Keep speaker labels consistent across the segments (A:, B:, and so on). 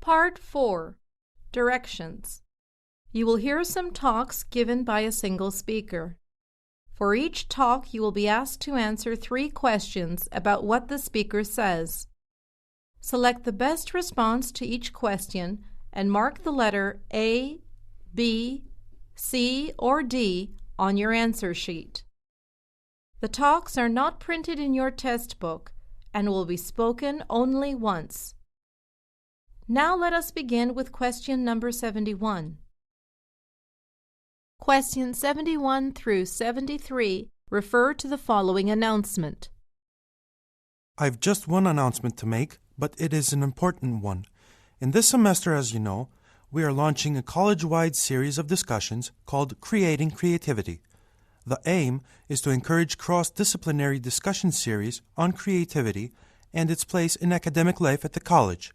A: Part 4. Directions. You will hear some talks given by a single speaker. For each talk, you will be asked to answer 3 questions about what the speaker says. Select the best response to each question and mark the letter A, B, C, or D on your answer sheet. The talks are not printed in your test book and will be spoken only once. Now let us begin with question number 71. Questions 71 through 73 refer to the following announcement.
B: I've just one announcement to make, but it is an important one. In this semester, as you know, we are launching a college-wide series of discussions called Creating Creativity. The aim is to encourage cross-disciplinary discussion series on creativity and its place in academic life at the college.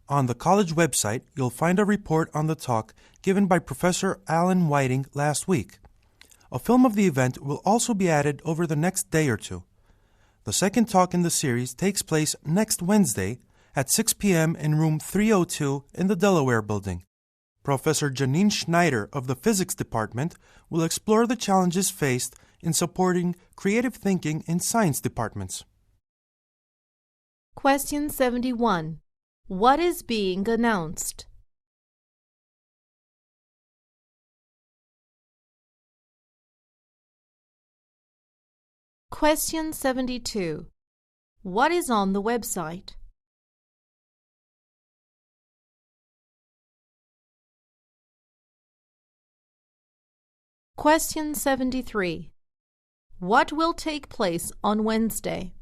B: On the college website, you'll find a report on the talk given by Professor Alan Whiting last week. A film of the event will also be added over the next day or two. The second talk in the series takes place next Wednesday at 6 p.m. in room 302 in the Delaware Building. Professor Janine Schneider of the Physics Department will explore the challenges faced in supporting creative thinking in science departments.
A: Question 71. What is being announced? Question 72. What is on the website? Question 73. What will take place on Wednesday?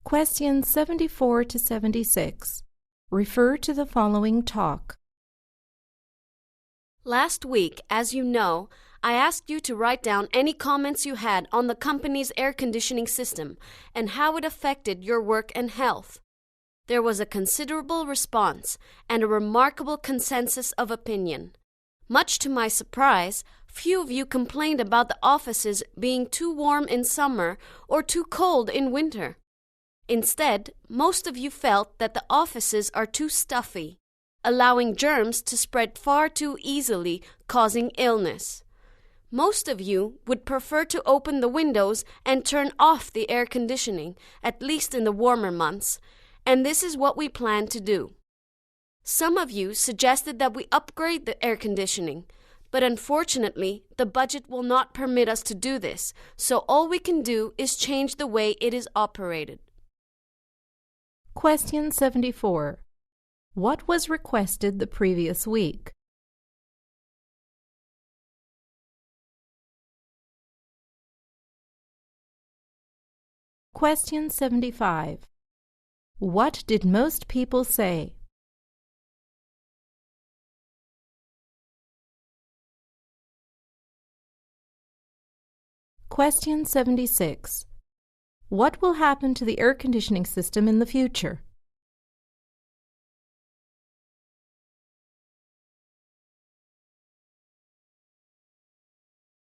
A: Questions 74 to 76 refer to the following talk.
C: Last week, as you know, I asked you to write down any comments you had on the company's air conditioning system and how it affected your work and health. There was a considerable response and a remarkable consensus of opinion. Much to my surprise, few of you complained about the offices being too warm in summer or too cold in winter. Instead, most of you felt that the offices are too stuffy, allowing germs to spread far too easily, causing illness. Most of you would prefer to open the windows and turn off the air conditioning, at least in the warmer months, and this is what we plan to do. Some of you suggested that we upgrade the air conditioning, but unfortunately, the budget will not permit us to do this, so all we can do is change the way it is operated.
A: Question 74. What was requested the previous week? Question 75. What did most people say? Question 76. What will happen to the air conditioning system in the future?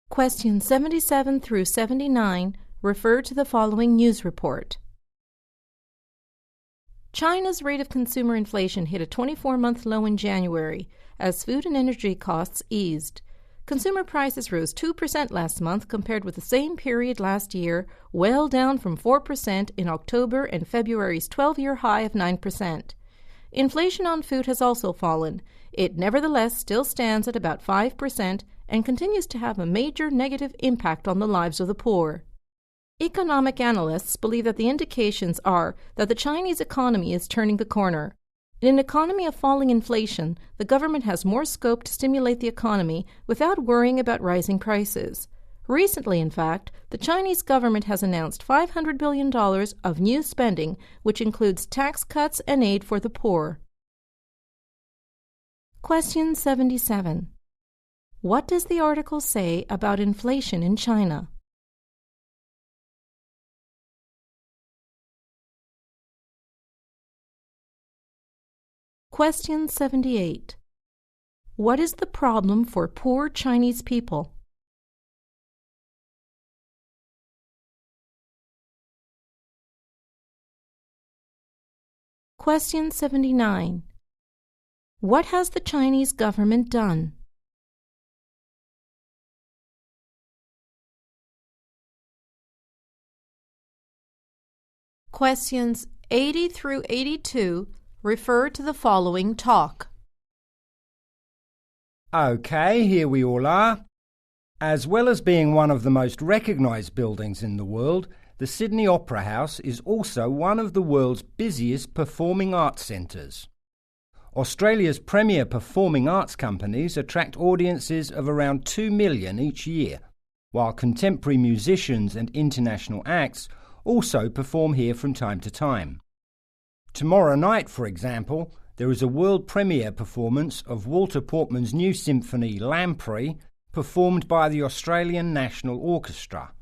A: Questions 77 through 79 refer to the following news report. China's rate of consumer inflation hit a 24-month low in January as food and energy costs eased. Consumer prices rose 2% last month compared with the same period last year, well down from 4% in October and February's 12-year high of 9%. Inflation on food has also fallen. It nevertheless still stands at about 5% and continues to have a major negative impact on the lives of the poor. Economic analysts believe that the indications are that the Chinese economy is turning the corner. In an economy of falling inflation, the government has more scope to stimulate the economy without worrying about rising prices. Recently, in fact, the Chinese government has announced $500 billion of new spending, which includes tax cuts and aid for the poor. Question 77. What does the article say about inflation in China? Question 78. What is the problem for poor Chinese people? Question 79. What has the Chinese government done? Questions 80 through 82 refer to the following talk.
D: Okay, here we all are. As well as being one of the most recognised buildings in the world, the Sydney Opera House is also one of the world's busiest performing arts centres. Australia's premier performing arts companies attract audiences of around 2 million each year, while contemporary musicians and international acts also perform here from time to time. Tomorrow night, for example, there is a world premiere performance of Walter Portman's new symphony Lamprey, performed by the Australian National Orchestra.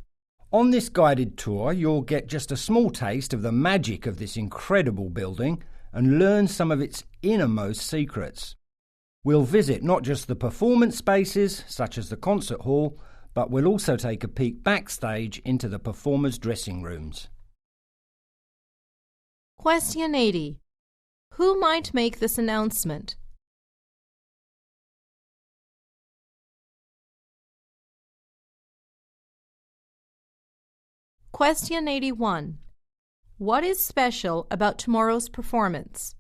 D: On this guided tour, you'll get just a small taste of the magic of this incredible building and learn some of its innermost secrets. We'll visit not just the performance spaces, such as the concert hall, but we'll also take a peek backstage into the performers' dressing rooms.
A: Question 80. Who might make this announcement? Question 81. What is special about tomorrow's performance?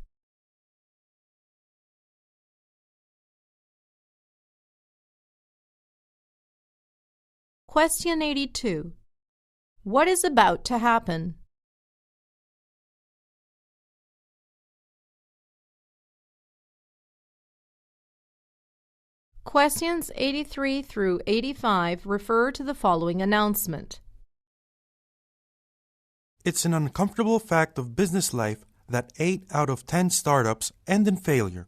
A: Question 82. What is about to happen? Questions 83 through 85 refer to the following announcement.
B: It's an uncomfortable fact of business life that 8 out of 10 startups end in failure.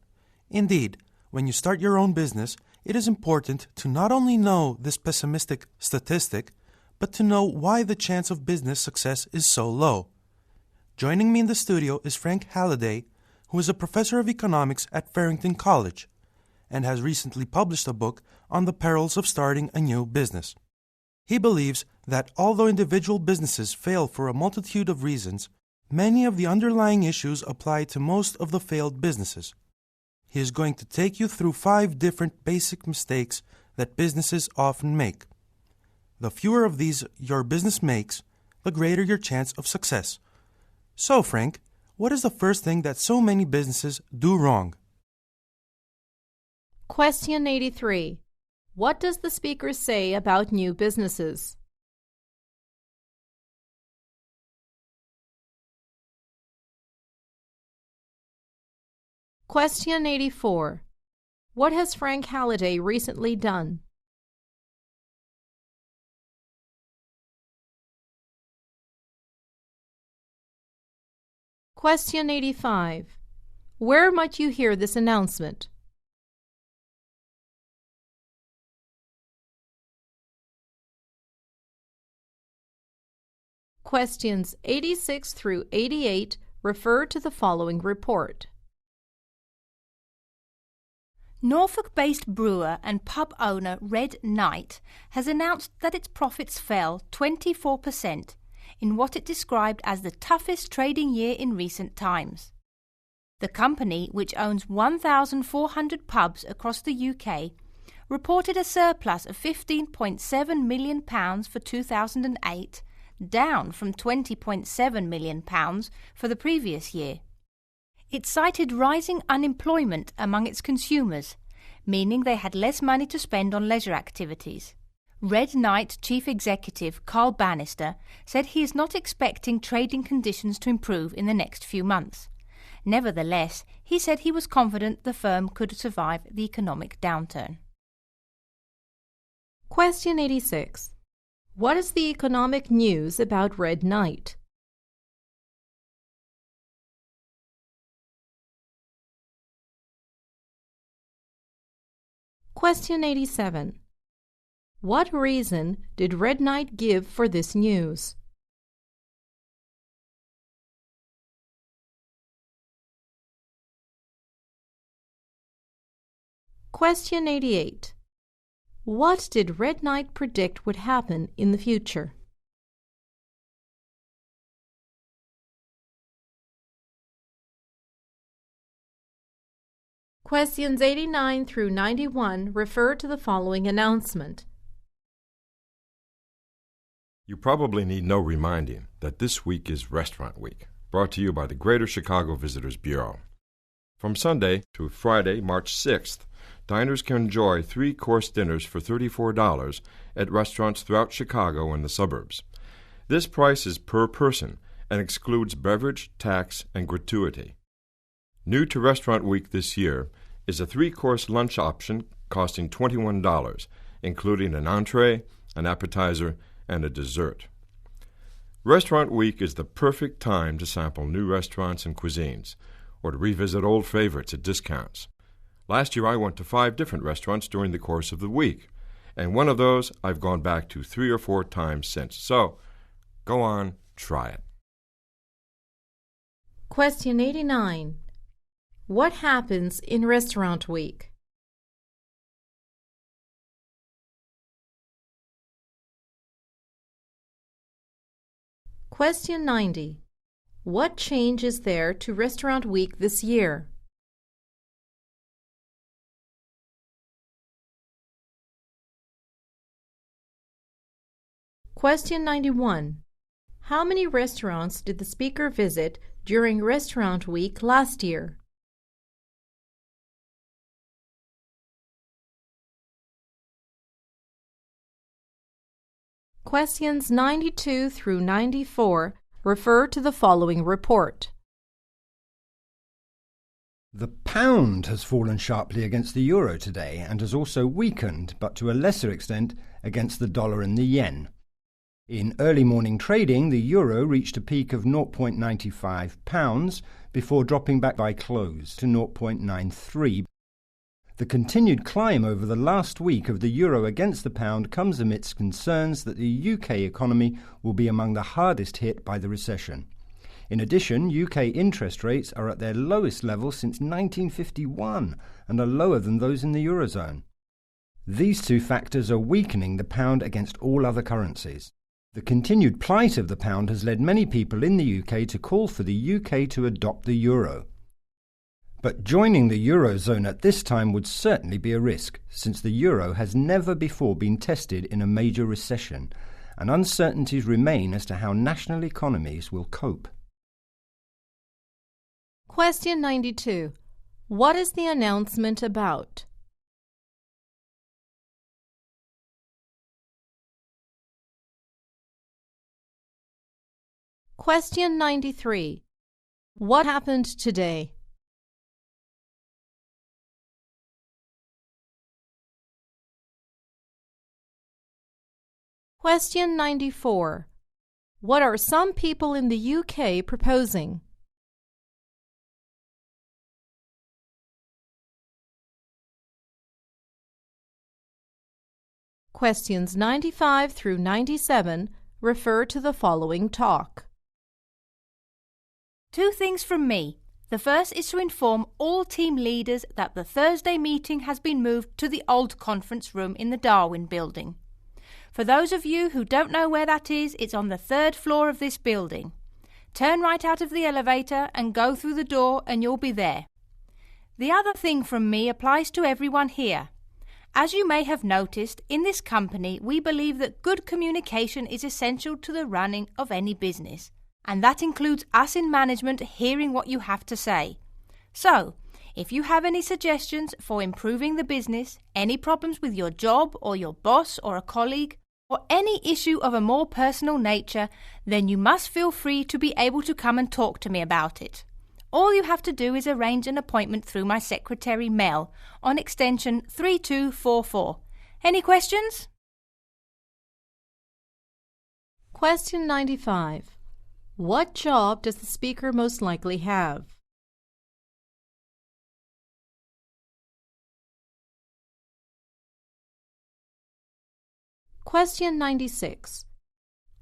B: Indeed, when you start your own business, it is important to not only know this pessimistic statistic, but to know why the chance of business success is so low. Joining me in the studio is Frank Halliday, who is a professor of economics at Farrington College and has recently published a book on the perils of starting a new business. He believes that although individual businesses fail for a multitude of reasons, many of the underlying issues apply to most of the failed businesses. He is going to take you through 5 different basic mistakes that businesses often make. The fewer of these your business makes, the greater your chance of success. So, Frank, what is the first thing that so many businesses do wrong?
A: Question 83. What does the speaker say about new businesses? Question 84. What has Frank Halliday recently done? Question 85. Where might you hear this announcement? Questions 86 through 88 refer to the following report.
E: Norfolk-based brewer and pub owner Red Knight has announced that its profits fell 24% in what it described as the toughest trading year in recent times. The company, which owns 1,400 pubs across the UK, reported a surplus of £15.7 million for 2008, down from £20.7 million for the previous year. It cited rising unemployment among its consumers, meaning they had less money to spend on leisure activities. Red Knight Chief Executive Carl Bannister said he is not expecting trading conditions to improve in the next few months. Nevertheless, he said he was confident the firm could survive the economic downturn.
A: Question 86. What is the economic news about Red Knight? Question 87. What reason did Red Knight give for this news? Question 88. What did Red Knight predict would happen in the future? Questions 89 through 91 refer to the following announcement.
F: You probably need no reminding that this week is Restaurant Week, brought to you by the Greater Chicago Visitors Bureau. From Sunday to Friday, March 6th, diners can enjoy 3-course dinners for $34 at restaurants throughout Chicago and the suburbs. This price is per person and excludes beverage, tax, and gratuity. New to Restaurant Week this year is a 3-course lunch option costing $21, including an entree, an appetizer, and a dessert. Restaurant Week is the perfect time to sample new restaurants and cuisines, or to revisit old favorites at discounts. Last year I went to 5 different restaurants during the course of the week, and one of those I've gone back to 3 or 4 times since. So, go on, try it.
A: Question 89. What happens in Restaurant Week? Question 90. What change is there to Restaurant Week this year? Question 91. How many restaurants did the speaker visit during Restaurant Week last year? Questions 92 through 94 refer to the following report.
D: The pound has fallen sharply against the euro today and has also weakened, but to a lesser extent, against the dollar and the yen. In early morning trading, the euro reached a peak of £0.95 before dropping back by close to 0.93. The continued climb over the last week of the euro against the pound comes amidst concerns that the UK economy will be among the hardest hit by the recession. In addition, UK interest rates are at their lowest level since 1951 and are lower than those in the eurozone. These 2 factors are weakening the pound against all other currencies. The continued plight of the pound has led many people in the UK to call for the UK to adopt the euro. But joining the eurozone at this time would certainly be a risk, since the euro has never before been tested in a major recession, and uncertainties remain as to how national economies will cope.
A: Question 92. What is the announcement about? Question 93. What happened today? Question 94. What are some people in the UK proposing? Questions 95 through 97 refer to the following talk.
E: 2 things from me. The first is to inform all team leaders that the Thursday meeting has been moved to the old conference room in the Darwin building. For those of you who don't know where that is, it's on the 3rd floor of this building. Turn right out of the elevator and go through the door and you'll be there. The other thing from me applies to everyone here. As you may have noticed, in this company we believe that good communication is essential to the running of any business. And that includes us in management hearing what you have to say. So, if you have any suggestions for improving the business, any problems with your job or your boss or a colleague, or any issue of a more personal nature, then you must feel free to be able to come and talk to me about it. All you have to do is arrange an appointment through my secretary Mel on extension 3244. Any questions?
A: Question 95. What job does the speaker most likely have? Question 96.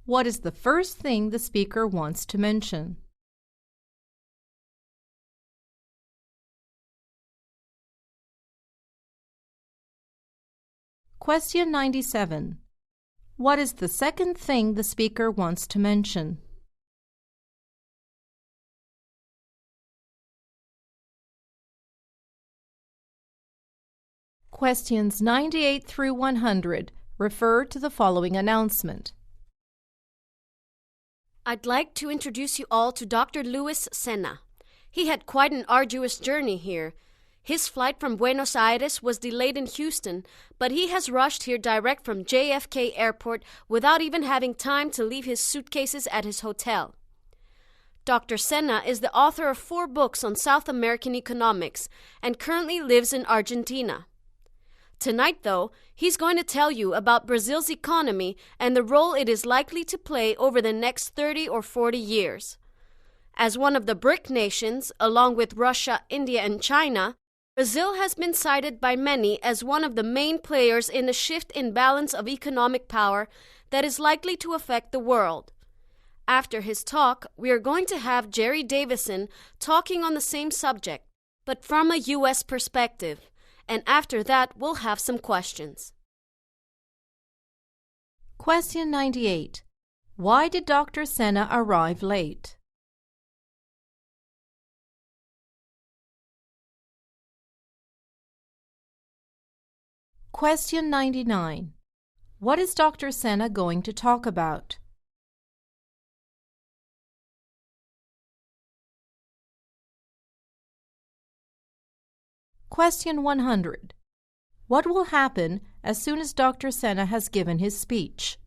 A: What is the first thing the speaker wants to mention? Question 97. What is the second thing the speaker wants to mention? Questions 98 through 100 refer to the following announcement.
C: I'd like to introduce you all to Dr. Luis Sena. He had quite an arduous journey here. His flight from Buenos Aires was delayed in Houston, but he has rushed here direct from JFK Airport without even having time to leave his suitcases at his hotel. Dr. Sena is the author of 4 books on South American economics and currently lives in Argentina. Tonight, though, he's going to tell you about Brazil's economy and the role it is likely to play over the next 30 or 40 years. As one of the BRIC nations, along with Russia, India, and China, Brazil has been cited by many as one of the main players in a shift in balance of economic power that is likely to affect the world. After his talk, we are going to have Jerry Davison talking on the same subject, but from a U.S. perspective. And after that, we'll have some questions.
A: Question 98. Why did Dr. Sena arrive late? Question 99. What is Dr. Sena going to talk about? Question 100. What will happen as soon as Dr. Sena has given his speech?